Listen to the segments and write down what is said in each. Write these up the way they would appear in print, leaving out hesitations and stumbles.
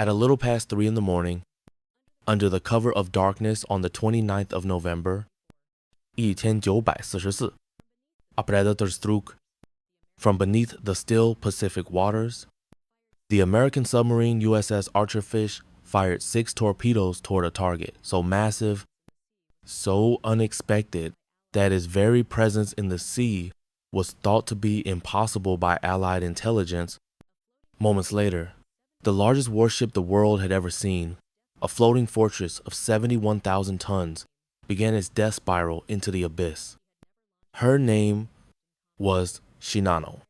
At a little past 3 in the morning, under the cover of darkness on the 29th of November, 1944, a predator struck from beneath the still Pacific waters. The American submarine USS Archerfish fired 6 torpedoes toward a target so massive, so unexpected, that its very presence in the sea was thought to be impossible by Allied intelligence. Moments later, the largest warship the world had ever seen, a floating fortress of 71,000 tons, began its death spiral into the abyss. Her name was Shinano.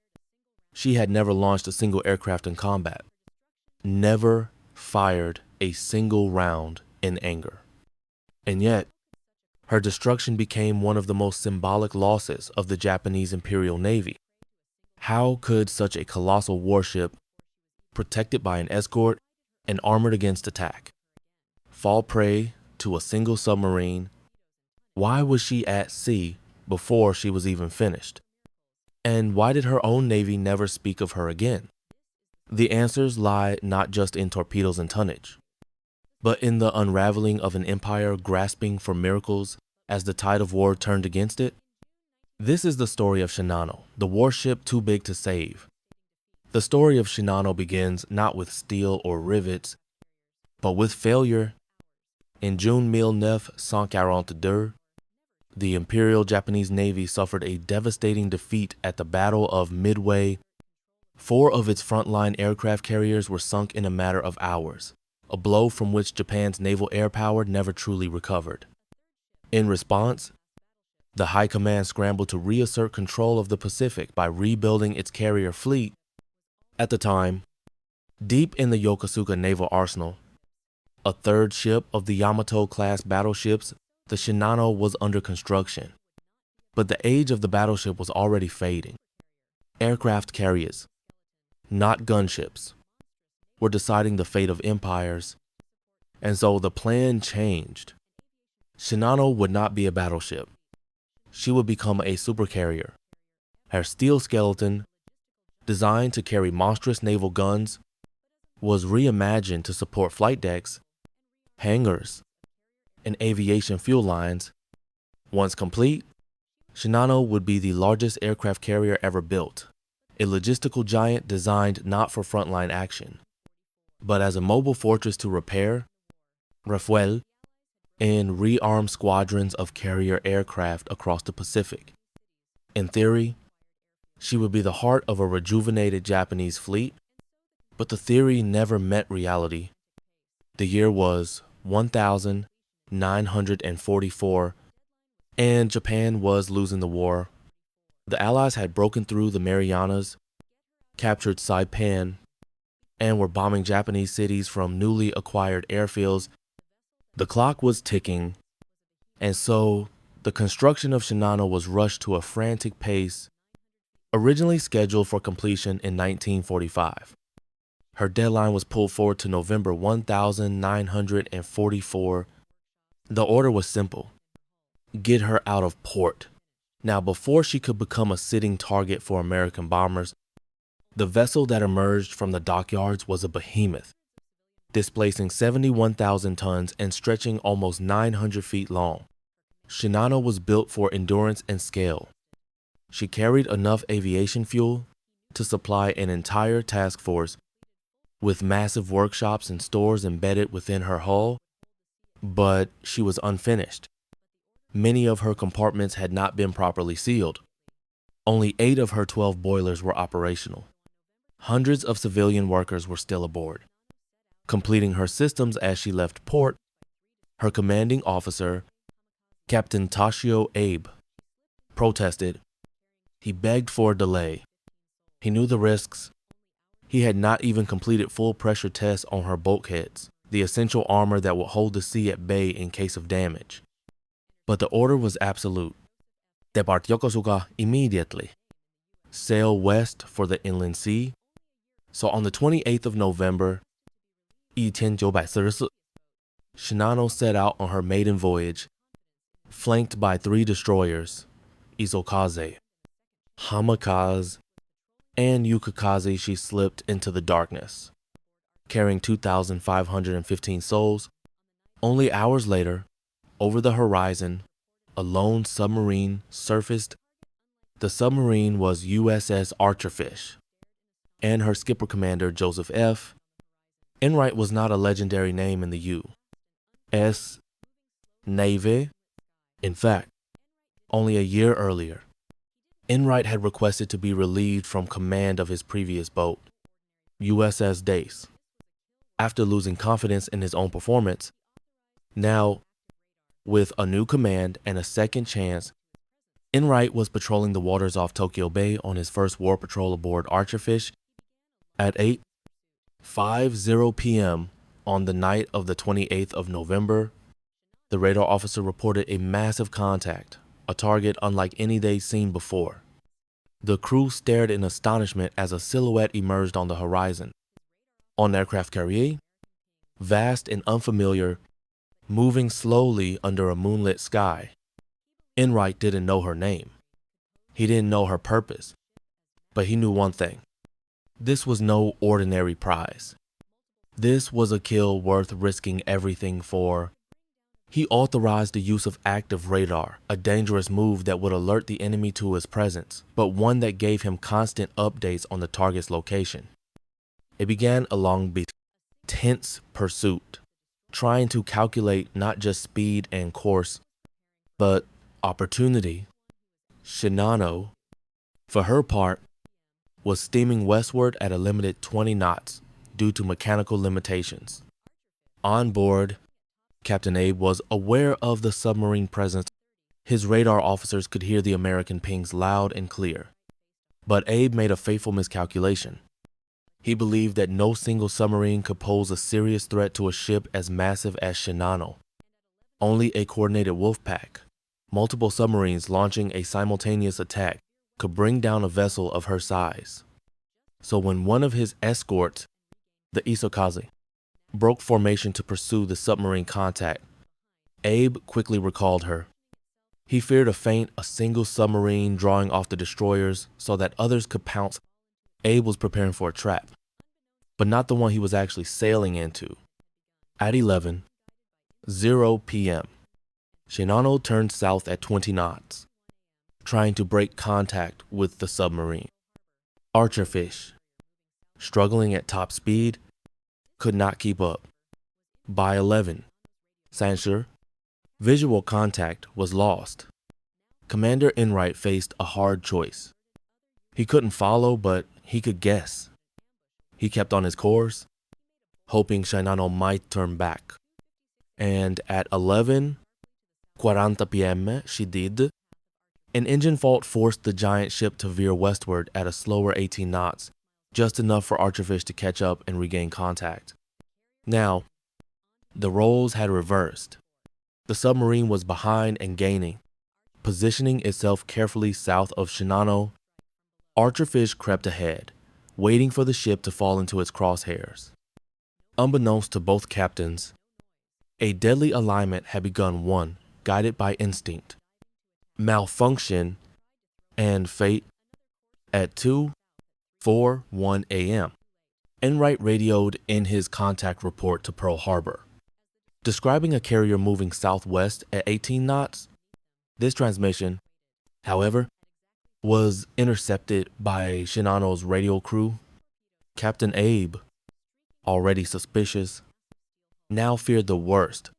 She had never launched a single aircraft in combat, never fired a single round in anger. And yet, her destruction became one of the most symbolic losses of the Japanese Imperial Navy. How could such a colossal warship, protected by an escort and armored against attack, fall prey to a single submarine? Why was she at sea before she was even finished? And why did her own Navy never speak of her again? The answers lie not just in torpedoes and tonnage, but in the unraveling of an empire grasping for miracles as the tide of war turned against it. This is the story of Shinano, the warship too big to save. The story of Shinano begins not with steel or rivets, but with failure. In June 1942, the Imperial Japanese Navy suffered a devastating defeat at the Battle of Midway. 4 of its frontline aircraft carriers were sunk in a matter of hours, a blow from which Japan's naval air power never truly recovered. In response, the High Command scrambled to reassert control of the Pacific by rebuilding its carrier fleet. At the time, deep in the Yokosuka Naval Arsenal, a third ship of the Yamato-class battleships, the Shinano was under construction. But the age of the battleship was already fading. Aircraft carriers, not gunships, were deciding the fate of empires, and so the plan changed. Shinano would not be a battleship. She would become a supercarrier. Her steel skeleton, designed to carry monstrous naval guns, was reimagined to support flight decks, hangars, and aviation fuel lines. Once complete, Shinano would be the largest aircraft carrier ever built, a logistical giant designed not for frontline action, but as a mobile fortress to repair, refuel, and rearm squadrons of carrier aircraft across the Pacific. In theory, she would be the heart of a rejuvenated Japanese fleet, but the theory never met reality. The year was 1944, and Japan was losing the war. The Allies had broken through the Marianas, captured Saipan, and were bombing Japanese cities from newly acquired airfields. The clock was ticking, and so the construction of Shinano was rushed to a frantic pace. Originally scheduled for completion in 1945, her deadline was pulled forward to November 1944. The order was simple: get her out of port. Now, before she could become a sitting target for American bombers, the vessel that emerged from the dockyards was a behemoth, displacing 71,000 tons and stretching almost 900 feet long. Shinano was built for endurance and scale. She carried enough aviation fuel to supply an entire task force, with massive workshops and stores embedded within her hull, but she was unfinished. Many of her compartments had not been properly sealed. Only 8 of her 12 boilers were operational. Hundreds of civilian workers were still aboard. Completing her systems as she left port, her commanding officer, Captain Toshio Abe, protested. He begged for a delay. He knew the risks. He had not even completed full pressure tests on her bulkheads, the essential armor that would hold the sea at bay in case of damage. But the order was absolute. Depart Yokosuka immediately. Sail west for the inland sea. So on the 28th of November, 1944, Shinano set out on her maiden voyage, flanked by 3 destroyers, Isokaze, Hamikaze, and Yukikaze. She slipped into the darkness. carrying 2,515 souls. Only hours later, over the horizon, a lone submarine surfaced. The submarine was USS Archerfish, and her skipper commander Joseph F. Enright was not a legendary name in the U.S. Navy. In fact, only a year earlier, Enright had requested to be relieved from command of his previous boat, USS Dace. After losing confidence in his own performance, now, with a new command and a second chance, Enright was patrolling the waters off Tokyo Bay on his first war patrol aboard Archerfish at 8:50 p.m. on the night of the 28th of November. The radar officer reported a massive contact, a target unlike any they'd seen before. The crew stared in astonishment as a silhouette emerged on the horizon. On aircraft carrier, vast and unfamiliar, moving slowly under a moonlit sky. Enright didn't know her name. He didn't know her purpose. But he knew one thing. This was no ordinary prize. This was a kill worth risking everything for. He authorized the use of active radar, a dangerous move that would alert the enemy to his presence, but one that gave him constant updates on the target's location. It began a long, tense pursuit, trying to calculate not just speed and course, but opportunity. Shinano, for her part, was steaming westward at a limited 20 knots due to mechanical limitations. On board, Captain Abe was aware of the submarine presence. His radar officers could hear the American pings loud and clear. But Abe made a fateful miscalculation. He believed that no single submarine could pose a serious threat to a ship as massive as Shinano. Only a coordinated wolf pack, multiple submarines launching a simultaneous attack, could bring down a vessel of her size. So when one of his escorts, the Isokaze, broke formation to pursue the submarine contact, Abe quickly recalled her. He feared a feint, a single submarine drawing off the destroyers so that others could pounce. Abe was preparing for a trap, but not the one he was actually sailing into. At 11:00 p.m., Shinano turned south at 20 knots, trying to break contact with the submarine. Archerfish, struggling at top speed, could not keep up. By 11, censure, visual contact was lost. Commander Enright faced a hard choice. He couldn't follow, but he could guess. He kept on his course, hoping Shinano might turn back. And at 11:40 p.m., she did. An engine fault forced the giant ship to veer westward at a slower 18 knots, just enough for Archerfish to catch up and regain contact. Now, the roles had reversed. The submarine was behind and gaining, positioning itself carefully south of Shinano. Archerfish crept ahead, waiting for the ship to fall into its crosshairs. Unbeknownst to both captains, a deadly alignment had begun. One, guided by instinct, malfunction, and fate. At 2:41 a.m., Enright radioed in his contact report to Pearl Harbor, describing a carrier moving southwest at 18 knots. This transmission, however, was intercepted by Shinano's radio crew. Captain Abe, already suspicious, now feared the worst,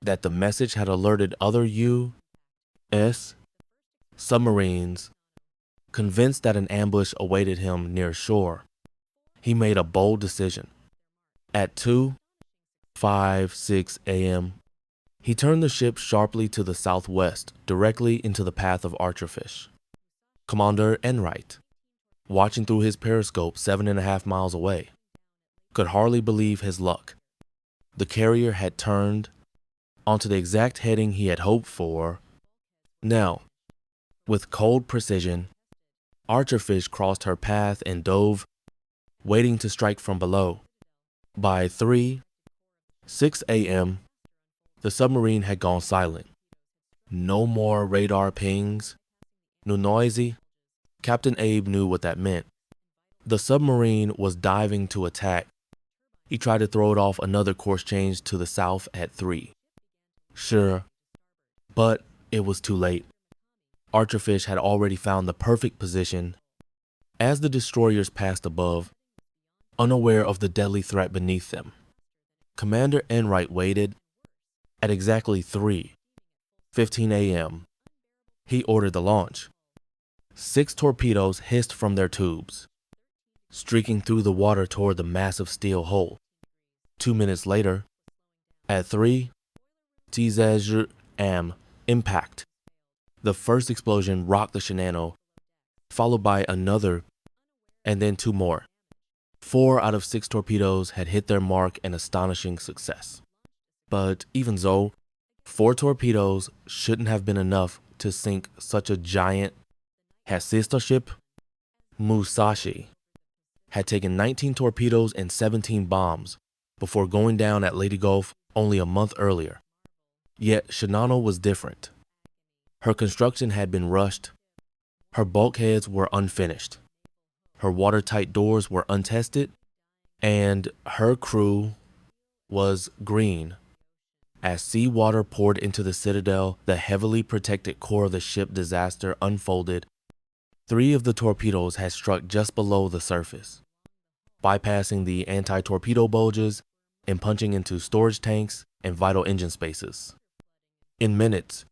that the message had alerted other U.S. submarines. Convinced that an ambush awaited him near shore, he made a bold decision. At 2:56 a.m., he turned the ship sharply to the southwest, directly into the path of Archerfish. Commander Enright, watching through his periscope 7.5 miles away, could hardly believe his luck. The carrier had turned onto the exact heading he had hoped for. Now, with cold precision, Archerfish crossed her path and dove, waiting to strike from below. By 3:06 a.m., the submarine had gone silent. No more radar pings, no noisy. Captain Abe knew what that meant. The submarine was diving to attack. He tried to throw it off another course change to the south at 3. Sure, but it was too late. Archerfish had already found the perfect position. As the destroyers passed above, unaware of the deadly threat beneath them, Commander Enright waited. At exactly 3:15 a.m., he ordered the launch. 6 torpedoes hissed from their tubes, streaking through the water toward the massive steel hull. 2 minutes later, at 3:10 am, impact. The first explosion rocked the Shinano, followed by another, and then 2 more. 4 out of 6 torpedoes had hit their mark, an astonishing success. But even so, 4 torpedoes shouldn't have been enough to sink such a giant. His sister ship, Musashi, had taken 19 torpedoes and 17 bombs before going down at Leyte Gulf only a month earlier. Yet Shinano was different. Her construction had been rushed. Her bulkheads were unfinished. Her watertight doors were untested, and her crew was green. As seawater poured into the citadel, the heavily protected core of the ship disaster unfolded. 3 of the torpedoes had struck just below the surface, bypassing the anti-torpedo bulges and punching into storage tanks and vital engine spaces. In minutes,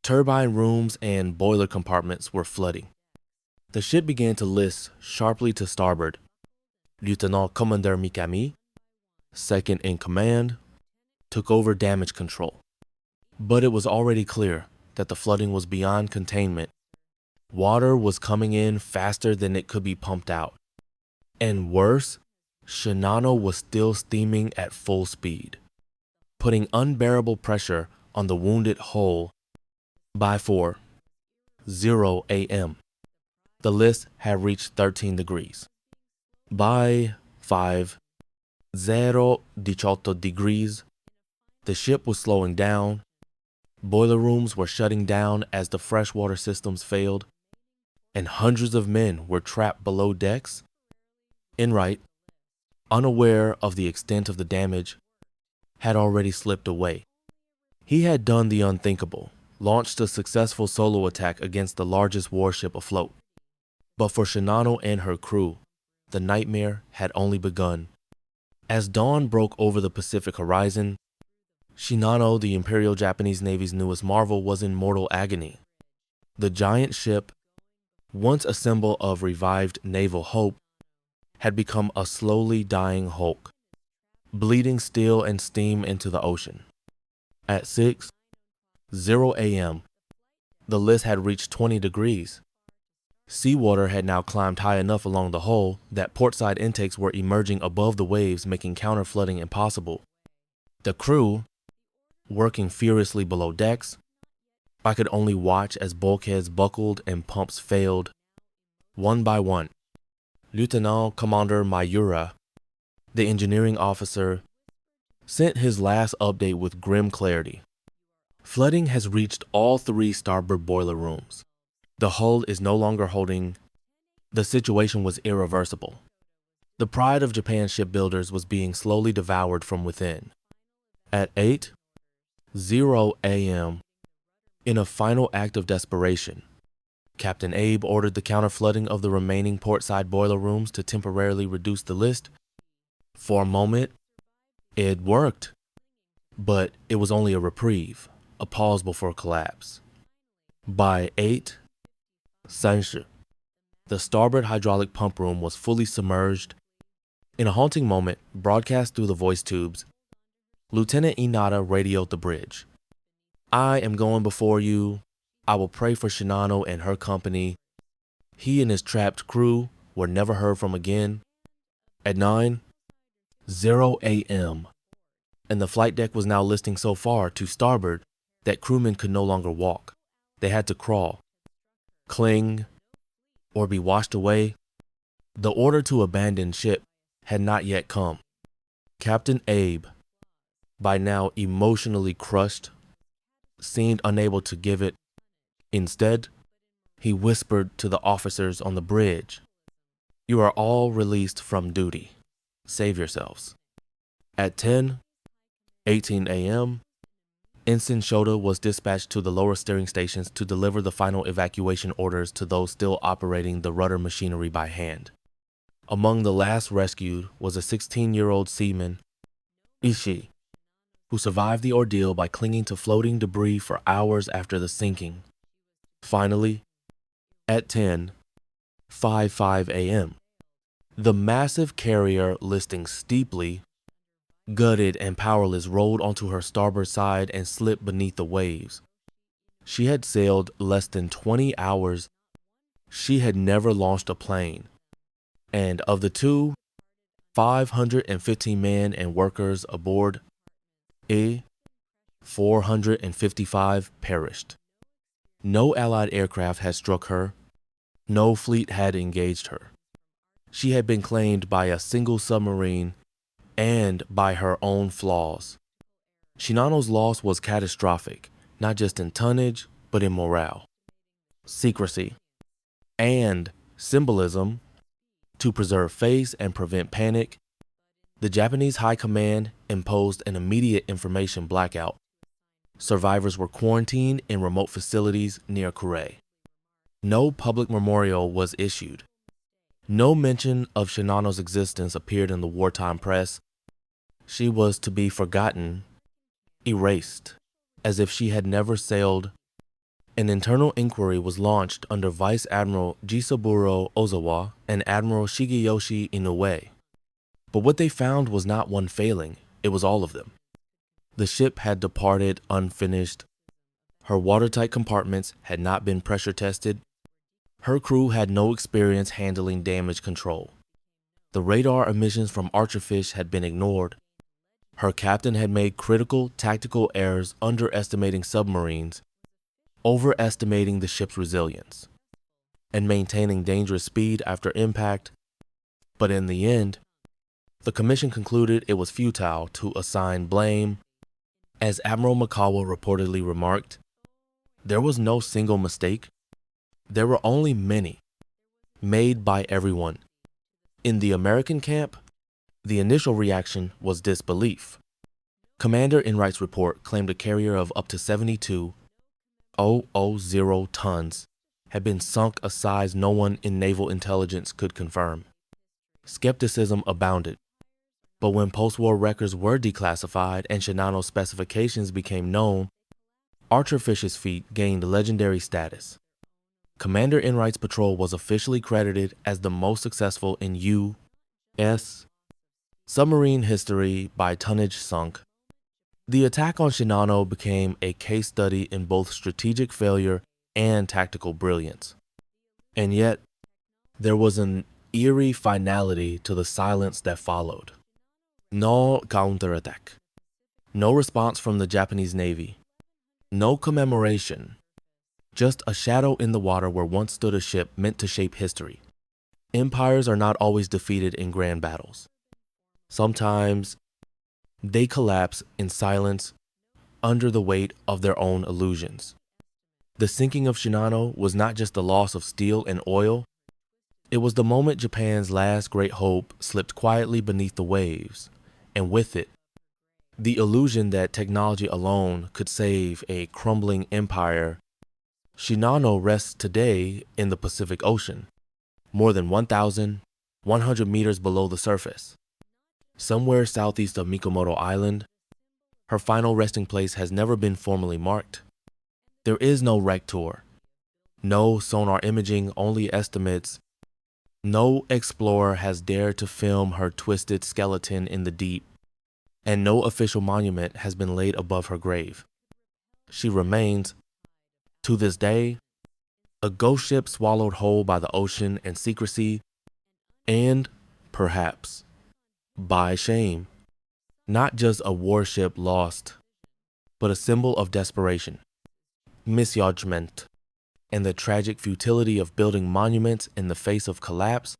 turbine rooms and boiler compartments were flooding. The ship began to list sharply to starboard. Lieutenant Commander Mikami, second in command, took over damage control. But it was already clear that the flooding was beyond containment. Water was coming in faster than it could be pumped out. And worse, Shinano was still steaming at full speed, putting unbearable pressure on the wounded hull. By 4:00 a.m., the list had reached 13 degrees. By 5:18 degrees, the ship was slowing down. Boiler rooms were shutting down as the freshwater systems failed, and hundreds of men were trapped below decks. Enright, unaware of the extent of the damage, had already slipped away. He had done the unthinkable, launched a successful solo attack against the largest warship afloat. But for Shinano and her crew, the nightmare had only begun. As dawn broke over the Pacific horizon, Shinano, the Imperial Japanese Navy's newest marvel, was in mortal agony. The giant ship, once a symbol of revived naval hope, had become a slowly dying hulk, bleeding steel and steam into the ocean. At 6:00 a.m., the list had reached 20 degrees. Seawater had now climbed high enough along the hull that portside intakes were emerging above the waves, making counter-flooding impossible. The crew, working furiously below decks, I could only watch as bulkheads buckled and pumps failed. One by one, Lieutenant Commander Mayura, the engineering officer, sent his last update with grim clarity. Flooding has reached all 3 starboard boiler rooms. The hull is no longer holding. The situation was irreversible. The pride of Japan's shipbuilders was being slowly devoured from within. At 8:00 a.m., in a final act of desperation, Captain Abe ordered the counter-flooding of the remaining portside boiler rooms to temporarily reduce the list. For a moment, it worked, but it was only a reprieve, a pause before collapse. By 8:30, the starboard hydraulic pump room was fully submerged. In a haunting moment, broadcast through the voice tubes, Lieutenant Inada radioed the bridge. "I am going before you. I will pray for Shinano and her company." He and his trapped crew were never heard from again. At 9:00 a.m., and the flight deck was now listing so far to starboard that crewmen could no longer walk. They had to crawl, cling, or be washed away. The order to abandon ship had not yet come. Captain Abe, by now emotionally crushed, seemed unable to give it. Instead, he whispered to the officers on the bridge, "You are all released from duty. Save yourselves." At 10:18 a.m., Ensign Shota was dispatched to the lower steering stations to deliver the final evacuation orders to those still operating the rudder machinery by hand. Among the last rescued was a 16-year-old seaman, Ishii, who survived the ordeal by clinging to floating debris for hours after the sinking. Finally, at 10:55 a.m., the massive carrier, listing steeply, gutted and powerless, rolled onto her starboard side and slipped beneath the waves. She had sailed less than 20 hours. She had never launched a plane. And of the 515 men and workers aboard, 455 perished. No Allied aircraft had struck her. No fleet had engaged her. She had been claimed by a single submarine and by her own flaws. Shinano's loss was catastrophic, not just in tonnage, but in morale, secrecy, and symbolism. To preserve face and prevent panic, the Japanese High Command imposed an immediate information blackout. Survivors were quarantined in remote facilities near Kure. No public memorial was issued. No mention of Shinano's existence appeared in the wartime press. She was to be forgotten, erased, as if she had never sailed. An internal inquiry was launched under Vice Admiral Jisaburo Ozawa and Admiral Shigeyoshi Inoue. But what they found was not one failing, it was all of them. The ship had departed unfinished. Her watertight compartments had not been pressure tested. Her crew had no experience handling damage control. The radar emissions from Archerfish had been ignored. Her captain had made critical tactical errors underestimating submarines, overestimating the ship's resilience, and maintaining dangerous speed after impact. But in the end, the commission concluded it was futile to assign blame. As Admiral Mikawa reportedly remarked, there was no single mistake. There were only many, made by everyone. In the American camp, the initial reaction was disbelief. Commander Enright's report claimed a carrier of up to 72,000 tons had been sunk, a size no one in naval intelligence could confirm. Skepticism abounded. But when post-war records were declassified and Shinano's specifications became known, Archerfish's feat gained legendary status. Commander Enright's patrol was officially credited as the most successful in U.S. submarine history by tonnage sunk. The attack on Shinano became a case study in both strategic failure and tactical brilliance. And yet, there was an eerie finality to the silence that followed. No counterattack. No response from the Japanese Navy. No commemoration. Just a shadow in the water where once stood a ship meant to shape history. Empires are not always defeated in grand battles. Sometimes they collapse in silence under the weight of their own illusions. The sinking of Shinano was not just the loss of steel and oil. It was the moment Japan's last great hope slipped quietly beneath the waves, and with it, the illusion that technology alone could save a crumbling empire. Shinano rests today in the Pacific Ocean, more than 1,100 meters below the surface. Somewhere southeast of Mikomoto Island, her final resting place has never been formally marked. There is no wreck tour, no sonar imaging, only estimates. No explorer has dared to film her twisted skeleton in the deep, and no official monument has been laid above her grave. She remains, to this day, a ghost ship swallowed whole by the ocean and secrecy, and, perhaps, by shame. Not just a warship lost, but a symbol of desperation, misjudgment, and the tragic futility of building monuments in the face of collapse.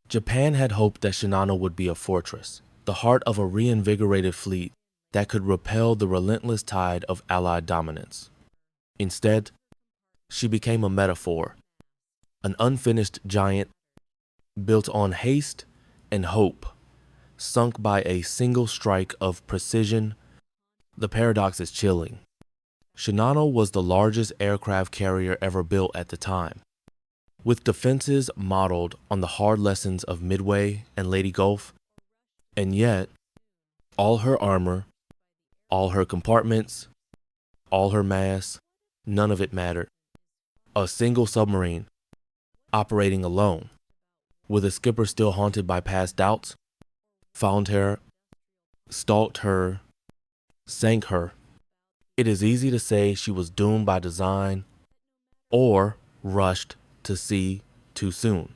Japan had hoped that Shinano would be a fortress, the heart of a reinvigorated fleet that could repel the relentless tide of Allied dominance. Instead, she became a metaphor, an unfinished giant built on haste and hope, sunk by a single strike of precision. The paradox is chilling. Shinano was the largest aircraft carrier ever built at the time, with defenses modeled on the hard lessons of Midway and Leyte Gulf, and yet, all her armor, all her compartments, all her mass, none of it mattered. A single submarine, operating alone, with a skipper still haunted by past doubts, found her, stalked her, sank her. It is easy to say she was doomed by design, or rushed to sea too soon,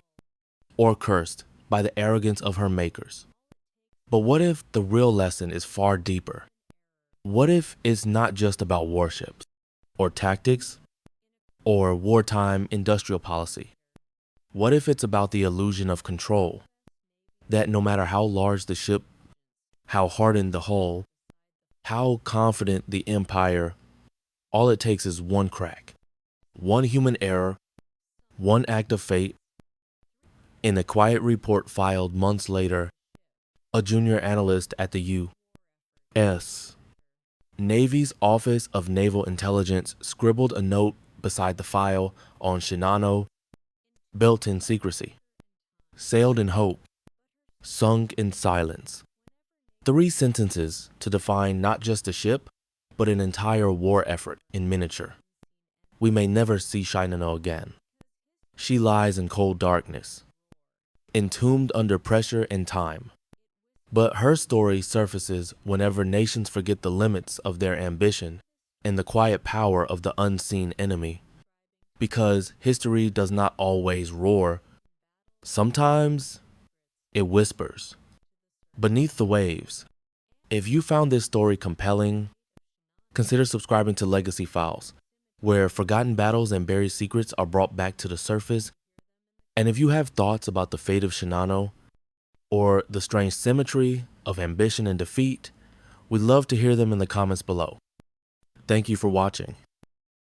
or cursed by the arrogance of her makers. But what if the real lesson is far deeper? What if it's not just about warships, or tactics, or wartime industrial policy? What if it's about the illusion of control? That no matter how large the ship, how hardened the hull, how confident the empire, all it takes is one crack, one human error, one act of fate. In a quiet report filed months later, a junior analyst at the U.S. Navy's Office of Naval Intelligence scribbled a note beside the file on Shinano, built in secrecy, sailed in hope, sunk in silence. 3 sentences to define not just a ship, but an entire war effort in miniature. We may never see Shinano again. She lies in cold darkness, entombed under pressure and time. But her story surfaces whenever nations forget the limits of their ambition and the quiet power of the unseen enemy. Because history does not always roar. Sometimes it whispers. Beneath the waves. If you found this story compelling, consider subscribing to Legacy Files, where forgotten battles and buried secrets are brought back to the surface. And if you have thoughts about the fate of Shinano, or the strange symmetry of ambition and defeat, we'd love to hear them in the comments below. Thank you for watching.